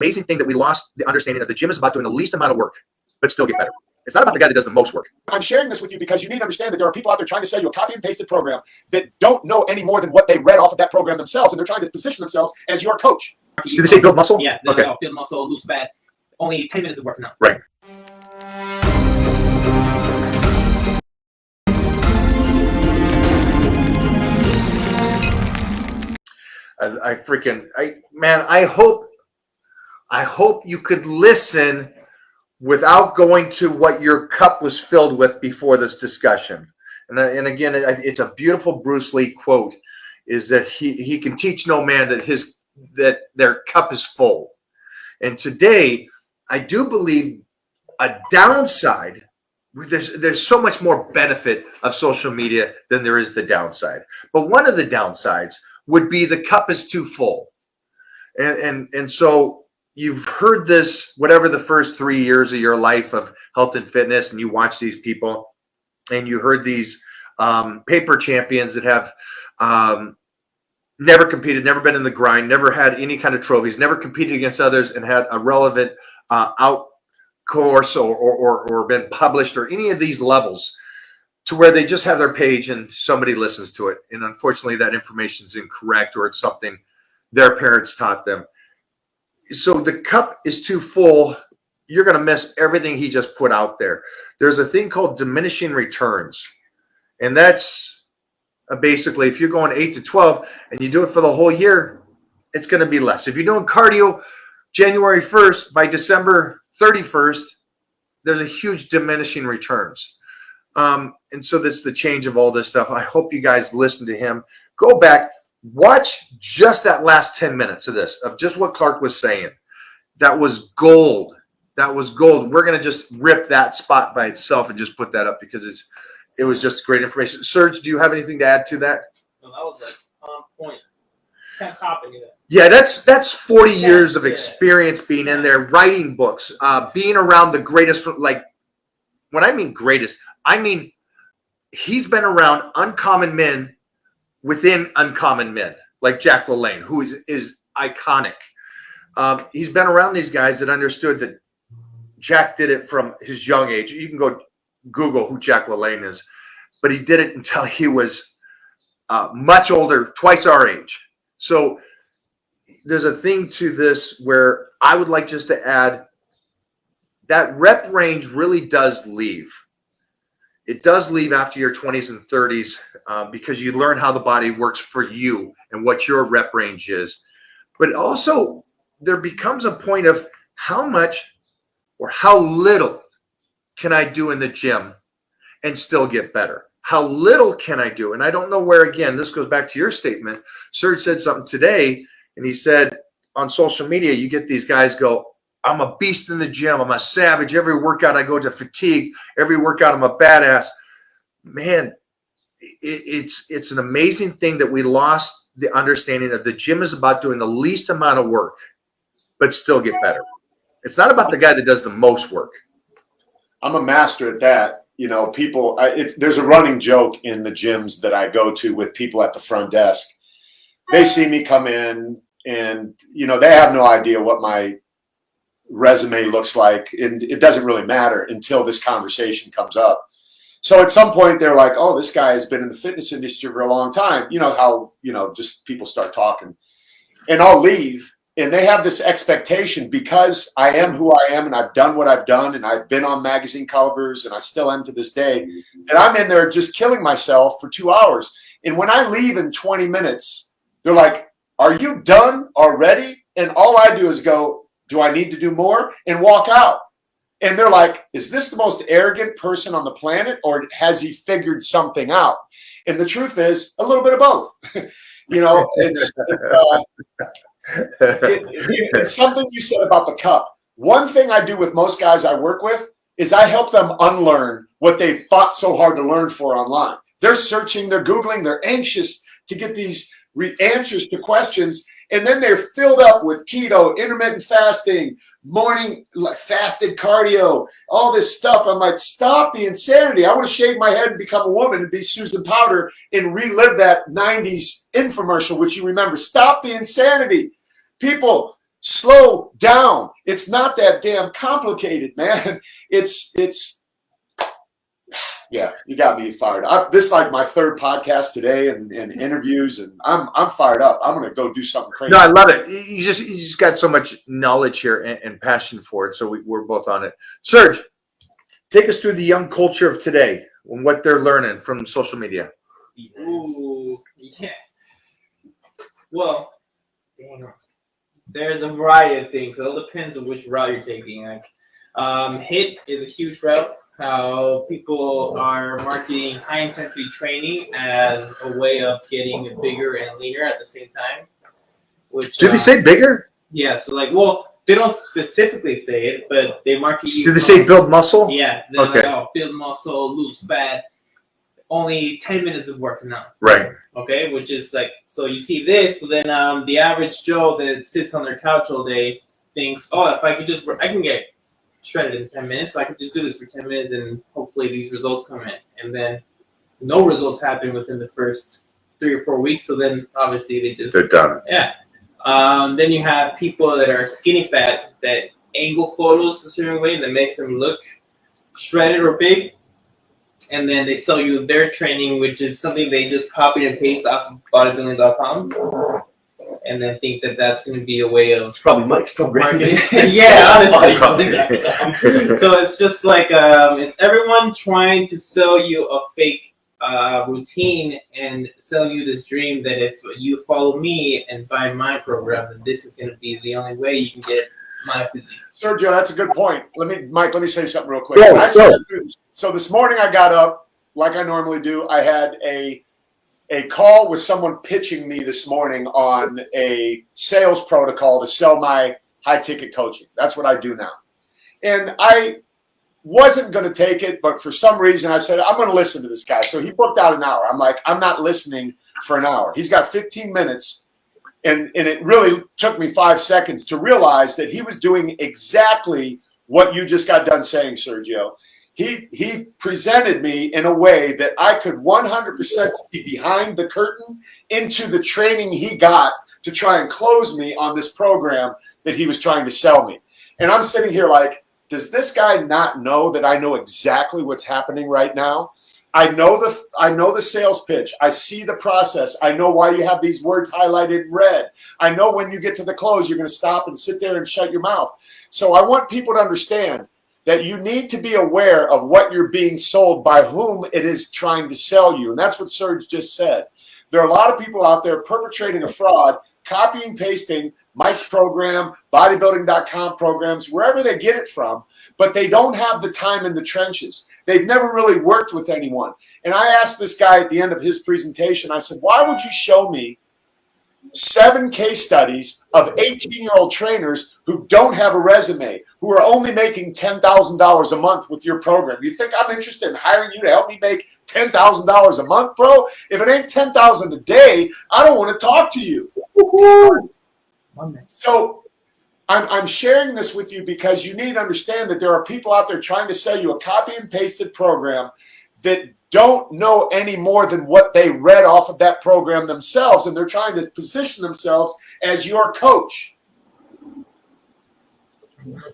amazing thing that we lost the understanding of the gym is about doing the least amount of work, but still get better. It's not about the guy that does the most work. I'm sharing this with you because you need to understand that there are people out there trying to sell you a copy and pasted program that don't know any more than what they read off of that program themselves, and they're trying to position themselves as your coach. Did they say build muscle? Yeah, okay. Build muscle, lose fat. Only 10 minutes of working out. Right. I hope you could listen without going to what your cup was filled with before this discussion. And again, it's a beautiful Bruce Lee quote, is that he can teach no man that their cup is full. And today, I do believe a downside, there's so much more benefit of social media than there is the downside. But one of the downsides would be the cup is too full. And so you've heard this, whatever the first 3 years of your life of health and fitness, and you watch these people, and you heard these paper champions that have never competed, never been in the grind, never had any kind of trophies, never competed against others, and had a relevant out course or been published or any of these levels, to where they just have their page and somebody listens to it. And unfortunately, that information is incorrect, or it's something their parents taught them. So the cup is too full. You're going to miss everything he just put out there. There's a thing called diminishing returns. And that's basically, if you're going 8 to 12 and you do it for the whole year, it's going to be less. If you're doing cardio January 1st, by December 31st, there's a huge diminishing returns. And so that's the change of all this stuff. I hope you guys listen to him. Go back. Watch just that last 10 minutes of this, of just what Clark was saying. That was gold. That was gold. We're going to just rip that spot by itself and just put that up because it was just great information. Serge, do you have anything to add to that? No, that was like on point. Can't top any of that. Yeah, that's 40 years of experience being in there, writing books, being around the greatest. Like, when I mean greatest, I mean he's been around uncommon men within uncommon men, like Jack LaLanne, who is iconic. He's been around these guys that understood that Jack did it from his young age. You can go Google who Jack LaLanne is, but he did it until he was much older, twice our age. So there's a thing to this where I would like just to add that rep range really does leave. It does leave after your 20s and 30s because you learn how the body works for you and what your rep range is. But also there becomes a point of how much or how little can I do in the gym and still get better? How little can I do? And I don't know where, again, this goes back to your statement. Serge said something today, and he said on social media, you get these guys go, I'm a beast in the gym. I'm a savage. Every workout I go to fatigue. Every workout I'm a badass. Man, it's an amazing thing that we lost the understanding of the gym is about doing the least amount of work, but still get better. It's not about the guy that does the most work. I'm a master at that. You know, people, there's a running joke in the gyms that I go to with people at the front desk. They see me come in and, you know, they have no idea what my resume looks like, and it doesn't really matter until this conversation comes up. So at some point they're like, oh, this guy has been in the fitness industry for a long time. You know how, you know, just people start talking, and I'll leave, and they have this expectation because I am who I am and I've done what I've done and I've been on magazine covers and I still am to this day, that I'm in there just killing myself for 2 hours. And when I leave in 20 minutes, they're like, are you done already? And all I do is go, do I need to do more? And walk out. And they're like, is this the most arrogant person on the planet, or has he figured something out? And the truth is a little bit of both. You know, it's something you said about the cup. One thing I do with most guys I work with is I help them unlearn what they fought so hard to learn for online. They're searching, they're Googling, they're anxious to get these answers to questions. And then they're filled up with keto, intermittent fasting, morning fasted cardio, all this stuff. I'm like, stop the insanity. I want to shave my head and become a woman and be Susan Powder and relive that 90s infomercial, which you remember. Stop the insanity. People, Slow down. It's not that damn complicated, man. It's yeah, you got me fired up. This is like my third podcast today and interviews, and I'm fired up. I'm gonna go do something crazy. No, I love it. You just got so much knowledge here and passion for it. So we're both on it. Serge, take us through the young culture of today and what they're learning from social media. Ooh, yeah. Well, damn. There's a variety of things. It all depends on which route you're taking. Like, HIT is a huge route. How people are marketing high intensity training as a way of getting bigger and leaner at the same time. Which Did they say bigger? Yeah. So like, well, they don't specifically say it, but they market you. Did they say build muscle? Yeah. They're Okay. like, oh, build muscle, lose fat. Only 10 minutes of working out. Right. Okay, which is like, so you see this, but then the average Joe that sits on their couch all day thinks, oh, if I could just, I can get shredded in 10 minutes, so I could just do this for 10 minutes and hopefully these results come in. And then no results happen within the first 3 or 4 weeks, so then obviously They're done. Yeah. Then you have people that are skinny fat that angle photos a certain way that makes them look shredded or big. And then they sell you their training, which is something they just copy and paste off of bodybuilding.com, and then think that that's going to be a way of. It's probably Mike's program. Yeah, honestly. Bodybuilding.com. So it's just like it's everyone trying to sell you a fake routine and sell you this dream that if you follow me and buy my program, then this is going to be the only way you can get my physique. Sergio, that's a good point. Mike, let me say something real quick. Yeah, So this morning I got up like I normally do. I had a call with someone pitching me this morning on a sales protocol to sell my high ticket coaching. That's what I do now. And I wasn't going to take it, but for some reason I said, I'm going to listen to this guy. So he booked out an hour. I'm like, I'm not listening for an hour. He's got 15 minutes. And it really took me 5 seconds to realize that he was doing exactly what you just got done saying, Sergio. He presented me in a way that I could 100% see behind the curtain into the training he got to try and close me on this program that he was trying to sell me. And I'm sitting here like, does this guy not know that I know exactly what's happening right now? I know the sales pitch. I see the process. I know why you have these words highlighted in red. I know when you get to the close, you're going to stop and sit there and shut your mouth. So I want people to understand that you need to be aware of what you're being sold by whom it is trying to sell you. And that's what Serge just said. There are a lot of people out there perpetrating a fraud, copying, pasting Mike's program, bodybuilding.com programs, wherever they get it from, but they don't have the time in the trenches. They've never really worked with anyone. And I asked this guy at the end of his presentation, I said, why would you show me 7 case studies of 18-year-old trainers who don't have a resume, who are only making $10,000 a month with your program? You think I'm interested in hiring you to help me make $10,000 a month, bro? If it ain't $10,000 a day, I don't want to talk to you. Woo-hoo! So I'm sharing this with you because you need to understand that there are people out there trying to sell you a copy and pasted program that don't know any more than what they read off of that program themselves, and they're trying to position themselves as your coach.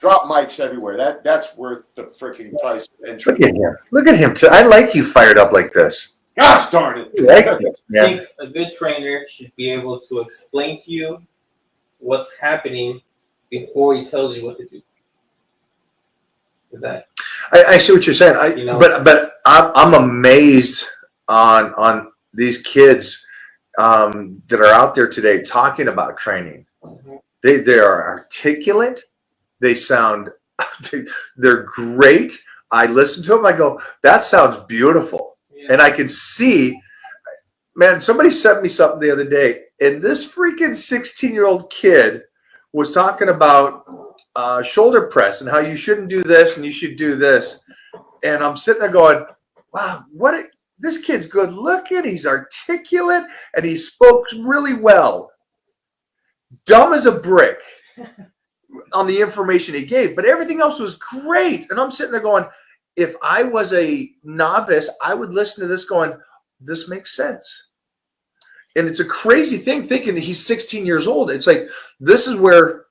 Drop mics everywhere. That's worth the freaking price of entry. Look at him. Look at him. I like you fired up like this. Gosh darn it. Excellent. I think a good trainer should be able to explain to you what's happening before he tells you what to do. With that, I see what you're saying. You know? But I'm amazed on these kids that are out there today talking about training. They are articulate. They sound they're great. I listen to them. I go, that sounds beautiful, and I can see. Man, somebody sent me something the other day, and this freaking 16-year-old kid was talking about shoulder press and how you shouldn't do this and you should do this. And I'm sitting there going, wow, this kid's good looking. He's articulate, and he spoke really well. Dumb as a brick on the information he gave, but everything else was great. And I'm sitting there going, if I was a novice, I would listen to this going, this makes sense. And it's a crazy thing thinking that he's 16 years old. It's like, this is where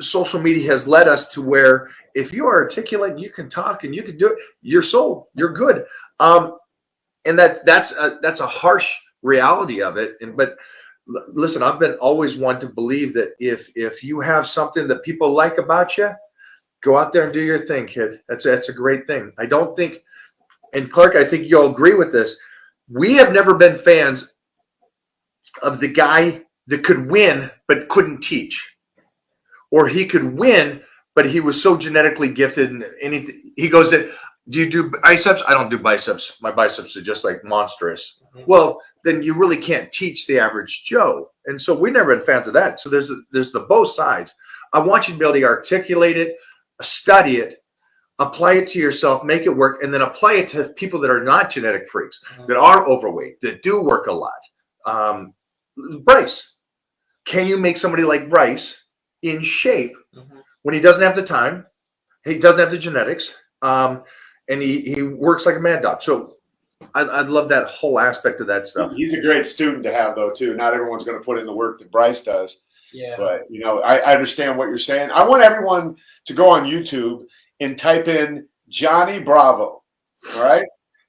social media has led us to where if you are articulate, you can talk and you can do it, you're sold, you're good. And that's a harsh reality of it. But listen, I've been always one to believe that if you have something that people like about you, go out there and do your thing, kid. That's a great thing. I don't think, and Clark, I think you'll agree with this. We have never been fans of the guy that could win but couldn't teach, or he could win but he was so genetically gifted and anything. He goes in, do you do biceps? I don't do biceps. My biceps are just like monstrous. Mhm. Well, then you really can't teach the average Joe. And so we've never been fans of that. So there's the both sides. I want you to be able to articulate it, study it, apply it to yourself, make it work, and then apply it to people that are not genetic freaks, that are overweight, that do work a lot. Bryce, can you make somebody like Bryce in shape when he doesn't have the time, he doesn't have the genetics, and he works like a mad dog? So I'd love that whole aspect of that stuff. He's a great student to have, though, too. Not everyone's going to put in the work that Bryce does. Yeah. But, you know, I understand what you're saying. I want everyone to go on YouTube and type in Johnny Bravo, all right?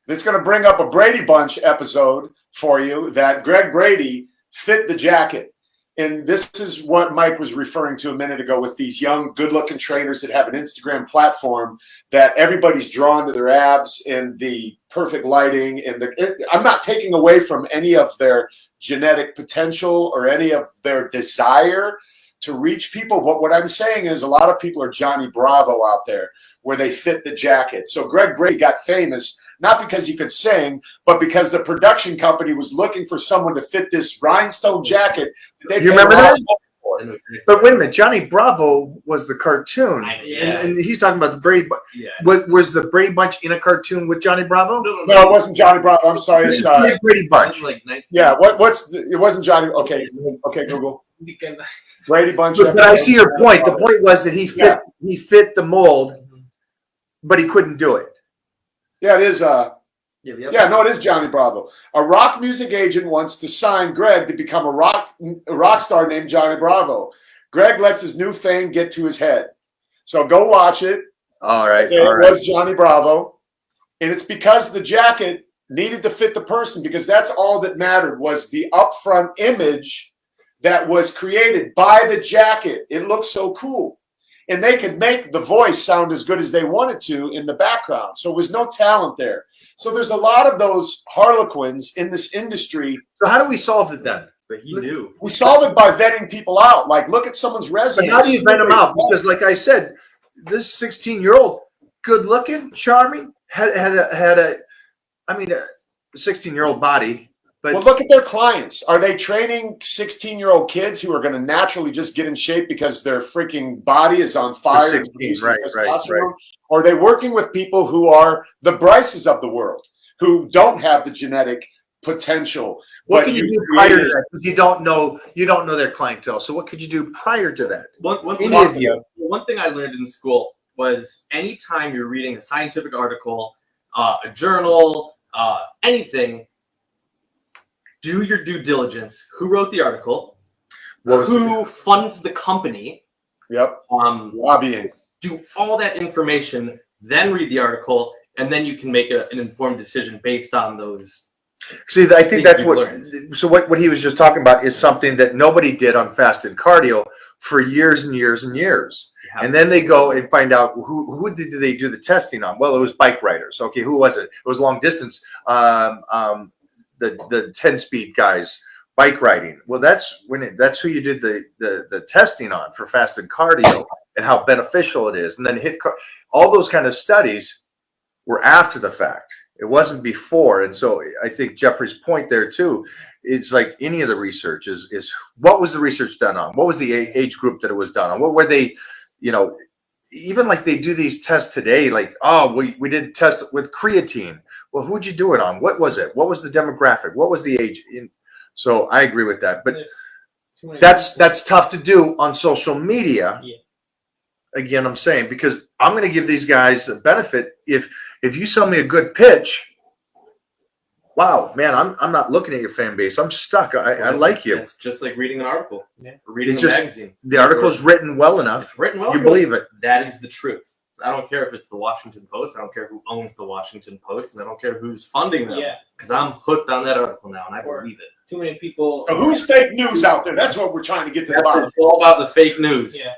It's going to bring up a Brady Bunch episode for you that Greg Brady fit the jacket. And this is what Mike was referring to a minute ago with these young, good-looking trainers that have an Instagram platform that everybody's drawn to their abs and the perfect lighting. And I'm not taking away from any of their genetic potential or any of their desire to reach people. But what I'm saying is a lot of people are Johnny Bravo out there where they fit the jacket. So Greg Brady got famous not because he could sing, but because the production company was looking for someone to fit this rhhinestone jacket. You remember that? But wait a minute, Johnny Bravo was the cartoon, and he's talking about the Brady Bunch. Yeah. Was the Brady Bunch in a cartoon with Johnny Bravo? No, it wasn't Johnny Bravo. I'm sorry. It's Brady Bunch. yeah. It wasn't Johnny. Okay, Google. Brady Bunch. But I see your point. The point was that he fit the mold, but he couldn't do it. Yeah, it is. It is Johnny Bravo. A rock music agent wants to sign Greg to become a rock star named Johnny Bravo. Greg lets his new fame get to his head. So go watch it. All right. It was Johnny Bravo. And it's because the jacket needed to fit the person, because that's all that mattered was the upfront image that was created by the jacket. It looked so cool. And they could make the voice sound as good as they wanted to in the background. So it was no talent there. So there's a lot of those harlequins in this industry. So how do we solve it then? But he knew. We solve it by vetting people out. Like, look at someone's resume. But how do you vet them out? Because like I said, this 16-year-old, good looking, charming, had a 16-year-old body. But well, look at their clients. Are they training 16-year-old kids who are going to naturally just get in shape because their freaking body is on fire? 16, right. Or are they working with people who are the Bryces of the world, who don't have the genetic potential? What can you do prior to that? Because you don't know their clientele. So what could you do prior to that? One thing I learned in school was anytime you're reading a scientific article, a journal, anything, do your due diligence. Who wrote the article? Who funds the company? Yep. Lobbying. Do all that information, then read the article, and then you can make an informed decision based on those. See, I think that's what he was just talking about is something that nobody did on fasted cardio for years and years and years. Yeah. And then they go and find out who did they do the testing on? Well, it was bike riders. Okay, who was it? It was long distance. The 10-speed guys, bike riding. Well, that's who you did the testing on for fasted cardio and how beneficial it is. And then all those kind of studies were after the fact. It wasn't before. And so I think Jeffrey's point there too, it's like any of the research is what was the research done on? What was the age group that it was done on? What were they, even like they do these tests today, like, we did test with creatine. Well, who'd you do it on? What was it? What was the demographic? What was the age? So I agree with that. But that's tough to do on social media. Yeah. Again, I'm saying, because I'm going to give these guys a benefit. If you sell me a good pitch, wow, man, I'm not looking at your fan base. I'm stuck. I like you. It's just like reading an article, Yeah. or reading It's a just- magazine. The article's written well enough. It's written well. You believe it. That is the truth. I don't care if it's the Washington Post. I don't care who owns the Washington Post, and I don't care who's funding them. Yeah. Because I'm hooked on that article now, and I Or- believe it. Too many people. So who's fake news out there? That's what we're trying to get to the bottom. It's all about the fake news. Yeah.